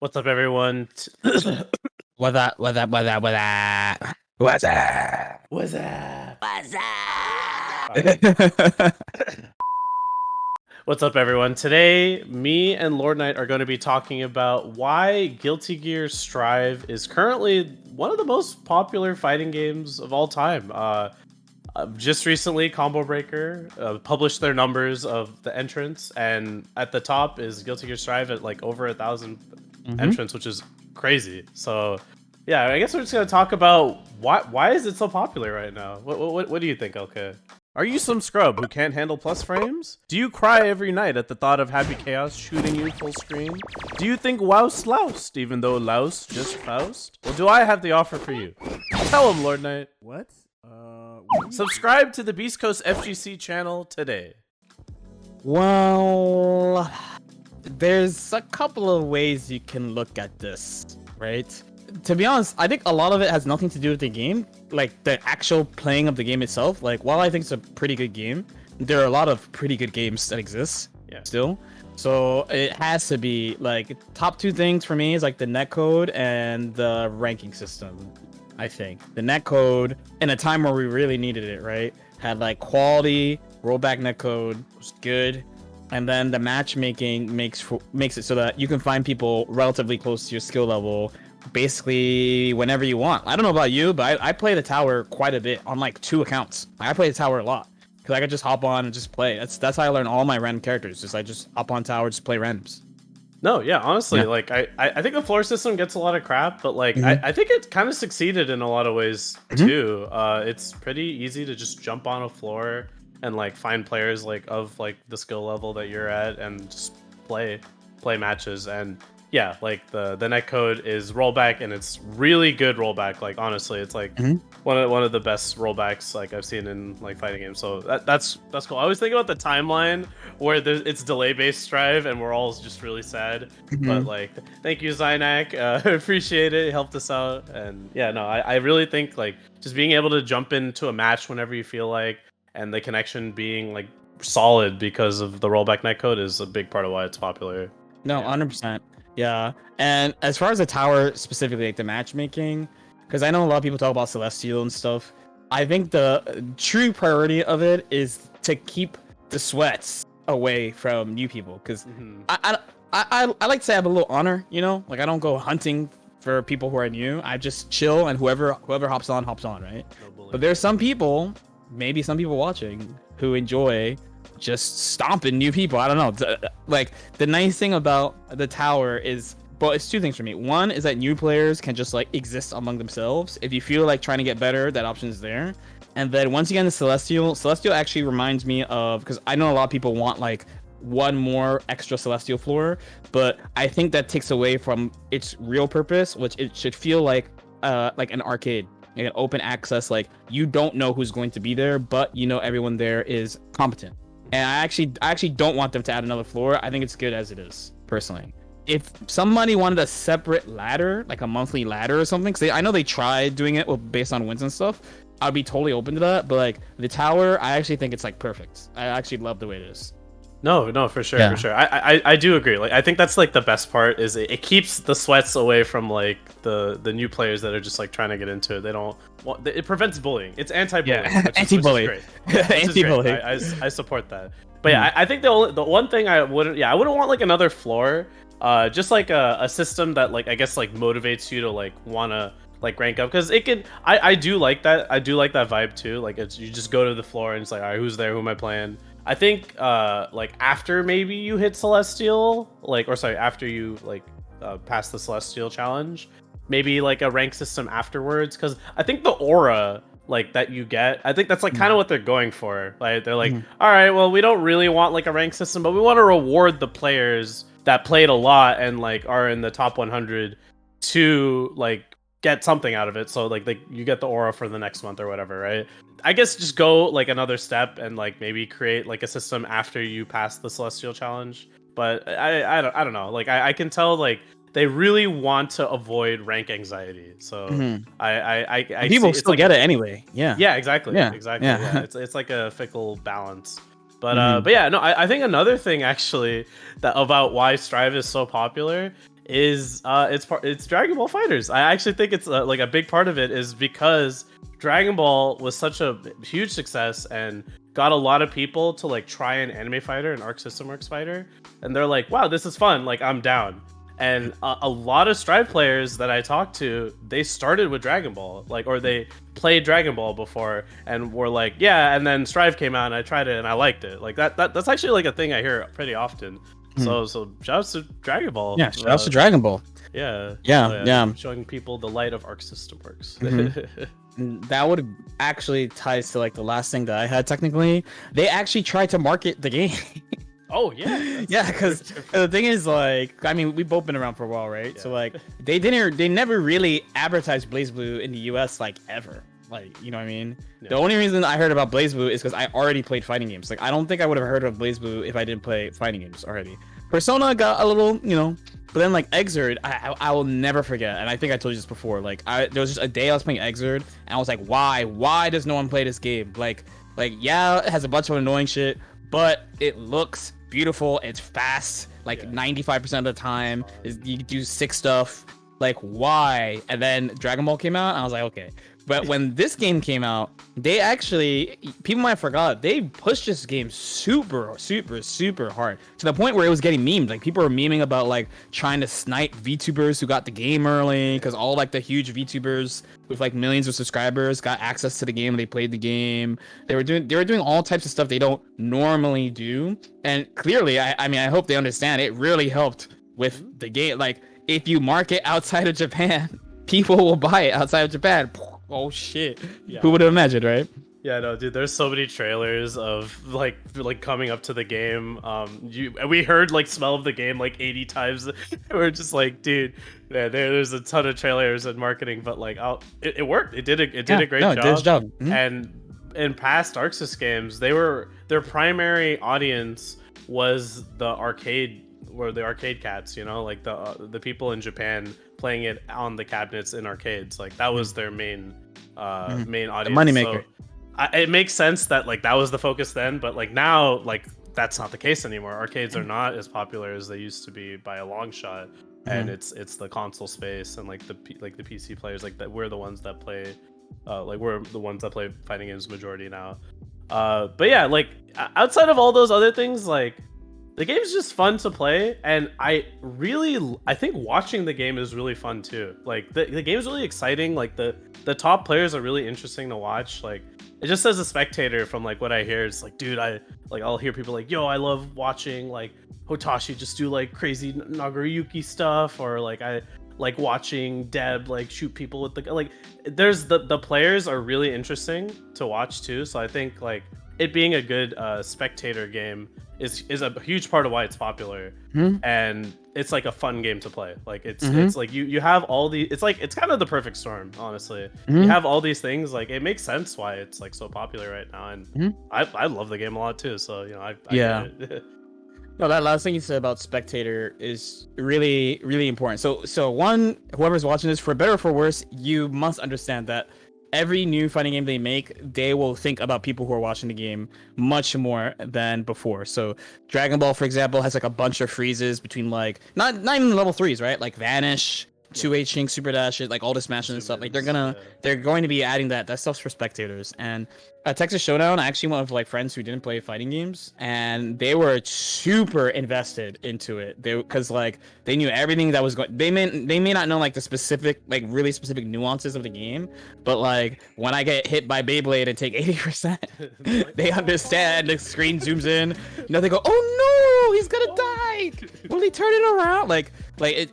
What's up, everyone? What that? What that? What that? What that? What's that? What's up? What's Alright. that? What's up, everyone? Today, me and Lord Knight are going to be talking about why Guilty Gear Strive is currently one of the most popular fighting games of all time. Just recently, Combo Breaker published their numbers of the entrants, and at the top is Guilty Gear Strive at like over 1,000 entrants, which is crazy. So, yeah, I guess we're just gonna talk about why is it so popular right now. What do you think, LK? Are you some scrub who can't handle plus frames? Do you cry every night at the thought of Happy Chaos shooting you full screen? Do you think Wouse loused, even though louse just Faust? Well, do I have the offer for you? Tell him, Lord Knight. What? Subscribe to the Beast Coast FGC channel today. Well, there's a couple of ways you can look at this, right? To be honest, I think a lot of it has nothing to do with the game, like the actual playing of the game itself. Like, while I think it's a pretty good game, there are a lot of pretty good games that exist still. So it has to be like top two things for me is like the netcode and the ranking system. I think the netcode in a time where we really needed it, right? Had like quality rollback netcode was good, and then the matchmaking makes it so that you can find people relatively close to your skill level basically whenever you want. I don't know about you, but I play the tower quite a bit on like 2 accounts. I play the tower a lot because I could just hop on and just play. That's how I learn all my random characters. Just I just hop on tower, just play randoms. No, yeah, honestly, like I think the floor system gets a lot of crap, but like I think it kind of succeeded in a lot of ways too. It's pretty easy to just jump on a floor and like find players like of like the skill level that you're at and just play matches. And yeah, like the netcode is rollback, and it's really good rollback. Like honestly, it's like one of the best rollbacks like I've seen in like fighting games. So that's cool. I always think about the timeline where it's delay based Strive, and we're all just really sad. But like, thank you, Zynak. Appreciate it. It helped us out. And yeah, no, I really think like just being able to jump into a match whenever you feel like, and the connection being like solid because of the rollback netcode is a big part of why it's popular. No, 100%. Yeah, and as far as the tower specifically, like the matchmaking, because I know a lot of people talk about Celestial and stuff. I think the true priority of it is to keep the sweats away from new people, because I like to say I have a little honor, you know, like I don't go hunting for people who are new. I just chill, and whoever hops on, right? But there's some people, maybe some people watching, who enjoy just stomping new people. I don't know. Like the nice thing about the tower is, well, it's 2 things for me. One is that new players can just like exist among themselves. If you feel like trying to get better, that option is there. And then once you get into Celestial actually reminds me of, because I know a lot of people want like one more extra Celestial floor, but I think that takes away from its real purpose, which it should feel like an arcade. Like an open access, like you don't know who's going to be there, but you know everyone there is competent. And I actually don't want them to add another floor. I think it's good as it is, personally. If somebody wanted a separate ladder, like a monthly ladder or something, because I know they tried doing it based on wins and stuff, I'd be totally open to that. But like the tower, I actually think it's like perfect. I actually love the way it is. No, for sure, for sure. I do agree. Like, I think that's like the best part is it keeps the sweats away from like the new players that are just like trying to get into it. They don't want, it prevents bullying. It's anti-bullying. Anti-bully. Anti-bully. I support that. But yeah, I think the one thing I wouldn't want like another floor. Just like a system that like I guess like motivates you to like wanna like rank up, because it can. I do like that. I do like that vibe too. Like it's, you just go to the floor and it's like, all right, who's there? Who am I playing? I think like after maybe you hit Celestial, like, or sorry, after you like pass the Celestial challenge, maybe like a rank system afterwards, because I think the aura like that you get, I think that's like kind of what they're going for. Like they're like, all right, well, we don't really want like a rank system, but we want to reward the players that played a lot and like are in the top 100 to like get something out of it. So like you get the aura for the next month or whatever, right? I guess just go like another step and like maybe create like a system after you pass the Celestial challenge. But I don't know. Like I can tell like they really want to avoid rank anxiety. So I people still get it anyway. Yeah, exactly. Yeah. It's like a fickle balance. But yeah, no, I think another thing actually that about why Strive is so popular is it's Dragon Ball Fighters. I actually think it's like a big part of it is because Dragon Ball was such a huge success and got a lot of people to like try an anime fighter, an Arc System Works fighter, and they're like, wow, this is fun, like I'm down. And a lot of Strive players that I talked to, they started with Dragon Ball, like, or they played Dragon Ball before and were like, yeah, and then Strive came out and I tried it and I liked it. Like that's actually like a thing I hear pretty often. So shout out to Dragon Ball. Yeah, shout out to Dragon Ball. Yeah. Showing people the light of Arc System Works. That would actually ties to like the last thing that I had technically. They actually tried to market the game. Oh yeah. Yeah, because the thing is, like, I mean, we've both been around for a while, right? Yeah. So like, they never really advertised BlazBlue in the US like ever. Like, you know what I mean? Yeah. The only reason I heard about BlazBlue is because I already played fighting games. Like, I don't think I would have heard of BlazBlue if I didn't play fighting games already. Persona got a little, you know, but then like Xrd, I will never forget. And I think I told you this before. Like, there was just a day I was playing Xrd, and I was like, why does no one play this game? Like yeah, it has a bunch of annoying shit, but it looks beautiful. It's fast. Like 95% of the time, you can do sick stuff. Like, why? And then Dragon Ball came out, and I was like, okay. But when this game came out, they actually, people might have forgot, they pushed this game super hard to the point where it was getting memed. Like, people were memeing about like trying to snipe VTubers who got the game early, because all like the huge VTubers with like millions of subscribers got access to the game and they played the game. They were doing all types of stuff they don't normally do. And clearly, I mean, I hope they understand it really helped with the game. Like, if you market outside of Japan, people will buy it outside of Japan. Oh shit! Yeah. Who would have imagined, right? Yeah, no, dude. There's so many trailers of like coming up to the game. We heard like smell of the game like 80 times. We're just like, dude, yeah, there's a ton of trailers and marketing, but like, it worked. It did a great job. It did its job. Mm-hmm. And in past Arc Sys games, their primary audience was the arcade cats, you know, like the people in Japan playing it on the cabinets in arcades. Like that was their main audience, the moneymaker. So it makes sense that like that was the focus then, but like now, like that's not the case anymore. Arcades are not as popular as they used to be by a long shot, and it's the console space and like the PC players, like that we're the ones that play fighting games majority now. But yeah, like outside of all those other things, like the game's just fun to play, and I think watching the game is really fun too. Like the game's really exciting. Like the top players are really interesting to watch. Like it just as a spectator, from like what I hear, it's like, dude, I'll hear people like, yo, I love watching like Hotashi just do like crazy Nagoriyuki stuff, or like I like watching Deb like shoot people with the like. There's the players are really interesting to watch too. So I think like it being a good spectator game is a huge part of why it's popular, and it's like a fun game to play. Like it's like you have all the it's kind of the perfect storm, honestly. You have all these things, like it makes sense why it's like so popular right now, and I love the game a lot too. So you know I get it. No, that last thing you said about spectator is really, really important. So one, whoever's watching this, for better or for worse, you must understand that every new fighting game they make, they will think about people who are watching the game much more than before. So Dragon Ball, for example, has like a bunch of freezes between like not even level 3s, right? Like Vanish, 2H Ching, Super Dash, like all this smashing and stuff. Like they're going to be adding that stuff's for spectators. And at Texas Showdown, I actually went with like friends who didn't play fighting games, and they were super invested into it. Because like they knew everything that was going. They may not know like the specific, like really specific nuances of the game, but like when I get hit by Beyblade and take 80%, they understand. The screen zooms in. You know, they go, "Oh no, he's gonna die! Will he turn it around?" Like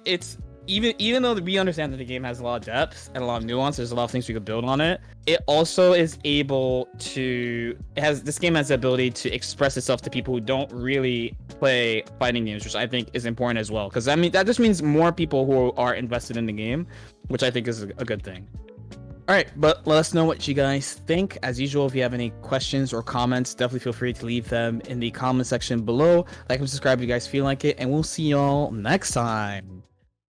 it's. Even though we understand that the game has a lot of depth and a lot of nuance, there's a lot of things we could build on it. It also is able to. This game has the ability to express itself to people who don't really play fighting games, which I think is important as well. Because I mean, that just means more people who are invested in the game, which I think is a good thing. All right, but let us know what you guys think. As usual, if you have any questions or comments, definitely feel free to leave them in the comment section below. Like and subscribe if you guys feel like it, and we'll see y'all next time.